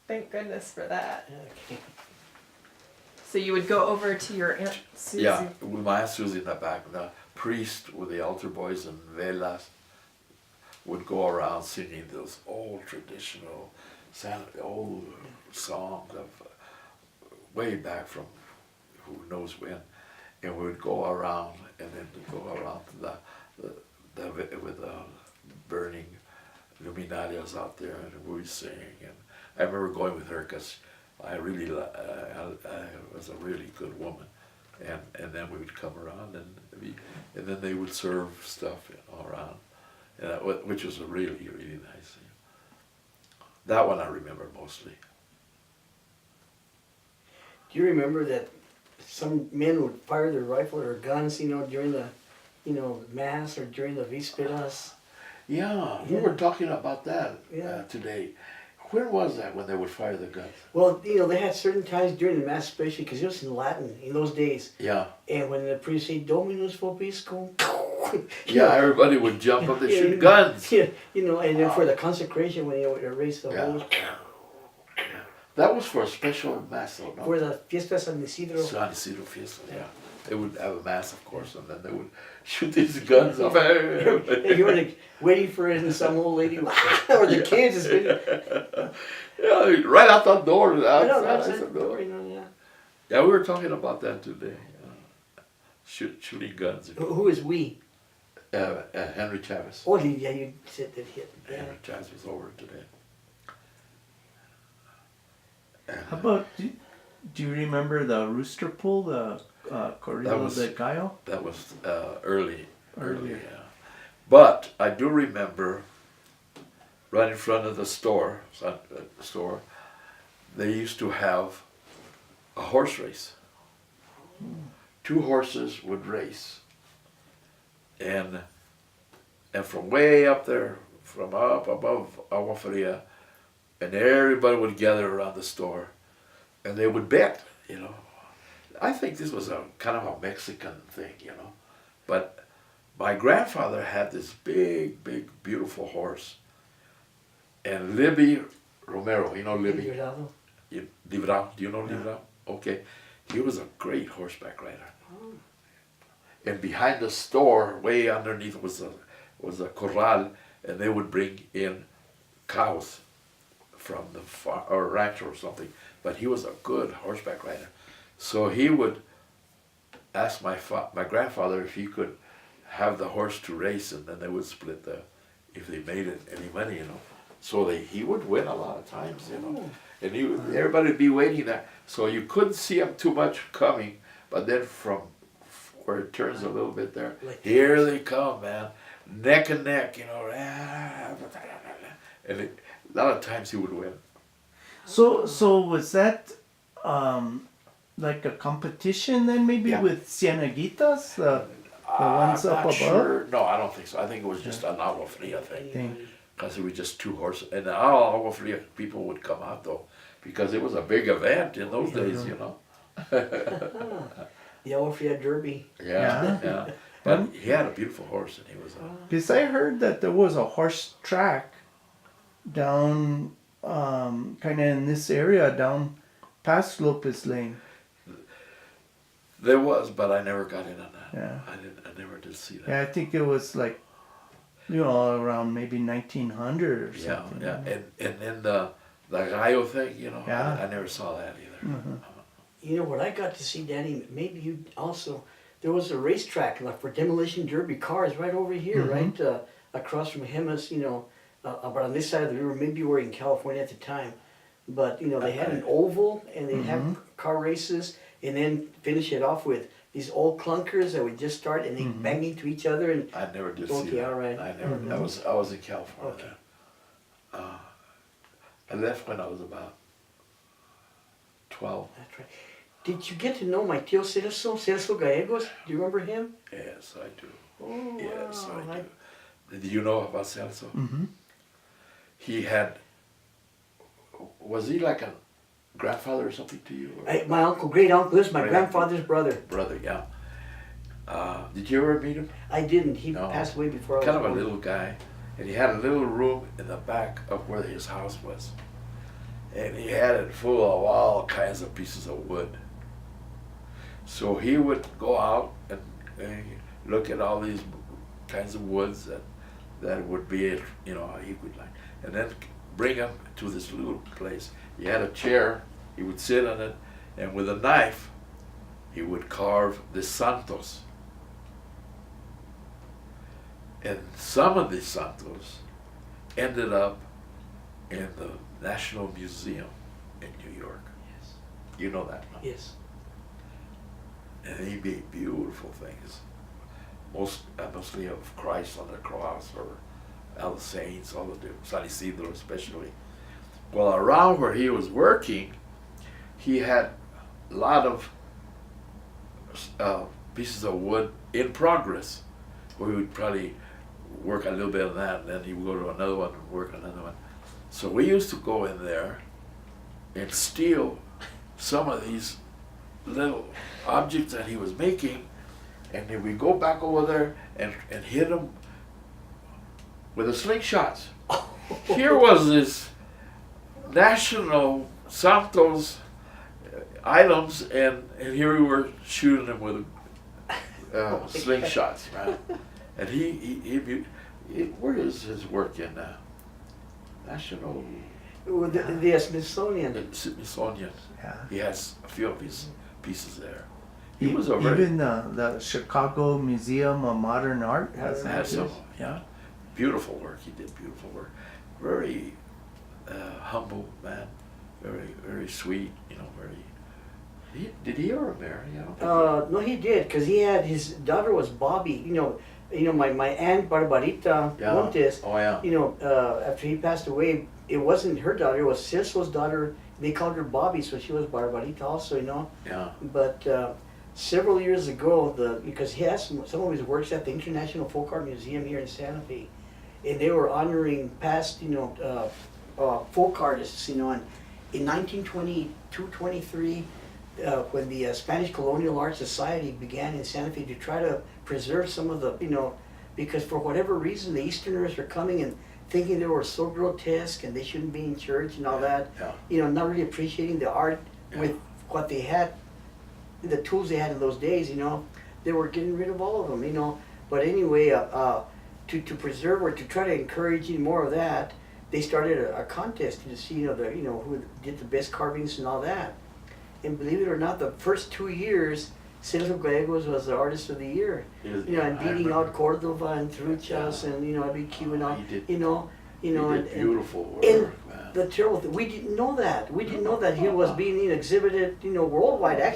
Thank goodness for that. Okay. So you would go over to your Aunt Susie. Yeah, with my Aunt Susie in the back. The priest with the altar boys and velas would go around singing those old traditional, old songs of way back from who knows when, and we would go around and then go around to with the burning luminarias out there, and we would sing. And I remember going with her because I really I was a really good woman, and then we would come around and then they would serve stuff all around, and which was a really nice thing. That one I remember mostly. Do you remember that some men would fire their rifle or guns, during the, mass or during the vísperas? Yeah, we were talking about that today. When was that when they would fire the guns? Well, they had certain times during the mass, especially because it was in Latin in those days. Yeah. And when the priest said Dominus vobiscum, yeah, everybody would jump up and shoot guns. Yeah, and then for the consecration when they would erase the holes. That was for a special mass, though, no? For the Fiesta San Isidro. San Isidro Fiesta, yeah. They would have a mass, of course, and then they would shoot these guns off. And you were like waiting for it, and some old lady, or the kids is yeah, right out the door. Outside the door, yeah. Yeah, we were talking about that today. Shooting guns. Who is we? Henry Chavez. Oh, yeah, you said that hit. Yeah. Henry Chavez was over today. How about, do you remember the rooster pull, the Corrido de Gallo? That was early, Earlier. yeah. But I do remember right in front of the store, they used to have a horse race. 2 horses would race. And from way up there, from up above Agua Fria, and everybody would gather around the store, and they would bet, I think this was a kind of a Mexican thing, but my grandfather had this big, beautiful horse, and Libby Romero, Libby? Librado. Librado, do you know Librado? Okay, he was a great horseback rider. And behind the store, way underneath was a corral, and they would bring in cows from the farm or ranch or something, but he was a good horseback rider. So he would ask my grandfather if he could have the horse to race, and then they would split if they made any money, So he would win a lot of times, and everybody would be waiting there. So you couldn't see him too much coming, but then from where it turns a little bit there, here they come, man, neck and neck, and a lot of times he would win. So was that like a competition then, maybe with Cieneguitas, the ones up above? Sure. No, I don't think so. I think it was just an Agua Fria thing. Because it was just 2 horses. And all Agua Fria people would come out, though, because it was a big event in those days, The Agua Fria Derby. Yeah. But he had a beautiful horse, and he was Because I heard that there was a horse track down kind of in this area, down past Lopez Lane. There was, but I never got in on that. Yeah. I never did see that. Yeah, I think it was like, around maybe 1900 or something. Yeah. And then the gallo thing, Yeah. I never saw that either. Mm-hmm. What I got to see, Danny, maybe you also, there was a racetrack like for demolition derby cars right over here, right across from Hemas, but on this side of the river. Maybe you were in California at the time, but they had an oval, and they'd have car races, and then finish it off with these old clunkers that would just start and they bang into each other. And I never did see that. All right. I never. I was in California. Okay. I left when I was about 12. That's right. Did you get to know my tío Celso Gallegos? Do you remember him? Yes, I do. Oh, Yes, wow. I do. Did you know about Celso? Mm-hmm. He was he like a grandfather or something to you? Or? My uncle, great uncle, this is my Great grandfather's brother. Brother, yeah. Did you ever meet him? I didn't. He No. passed away before I was Kind of a born. little guy, and he had a little room in the back of where his house was. And he had it full of all kinds of pieces of wood. So he would go out and look at all these kinds of woods that would be, you know, he would like, and then bring them to this little place. He had a chair, he would sit on it, and with a knife, he would carve the santos. And some of these santos ended up in the National Museum in New York. Yes. You know that, no? Yes. And they made beautiful things. Mostly of Christ on the cross, or all the saints, all the San Isidro especially. Well, around where he was working, he had a lot of pieces of wood in progress. We would probably work a little bit on that, and then he would go to another one and work on another one. So we used to go in there and steal some of these little objects that he was making, and then we go back over there and hit him with the slingshots. Here was this national Santos items, and here we were shooting them with slingshots, man. And he where is his work in National? Well, the Smithsonian. Smithsonian. Yeah. He has a few of his pieces there. He He was a very even the Chicago Museum of Modern Art has had some Yeah. beautiful work. He did beautiful work. Very humble man. Very, very sweet. You know, very. Did he ever marry? I don't think No, he did, because he had, his daughter was Bobby. My aunt Barbarita Montes. Oh yeah. After he passed away, it wasn't her daughter, it was Celso's daughter. They called her Bobby, so she was Barbarita also, Yeah. But several years ago, because he has some of his works at the International Folk Art Museum here in Santa Fe, and they were honoring past, folk artists, and in 1922-23, when the Spanish Colonial Art Society began in Santa Fe to try to preserve some of the, because for whatever reason the Easterners were coming and thinking they were so grotesque and they shouldn't be in church and all that, Yeah. not really appreciating the art with what they had, the tools they had in those days, they were getting rid of all of them, But anyway, to preserve or to try to encourage more of that, they started a contest to see, who did the best carvings and all that. And believe it or not, the first 2 years, Celso Gallegos was the artist of the year. And beating out Cordova and Truchas and LBQ and all. He did and beautiful work, and man. the terrible thing, we didn't know that. We didn't know that he was being exhibited, worldwide. Actually,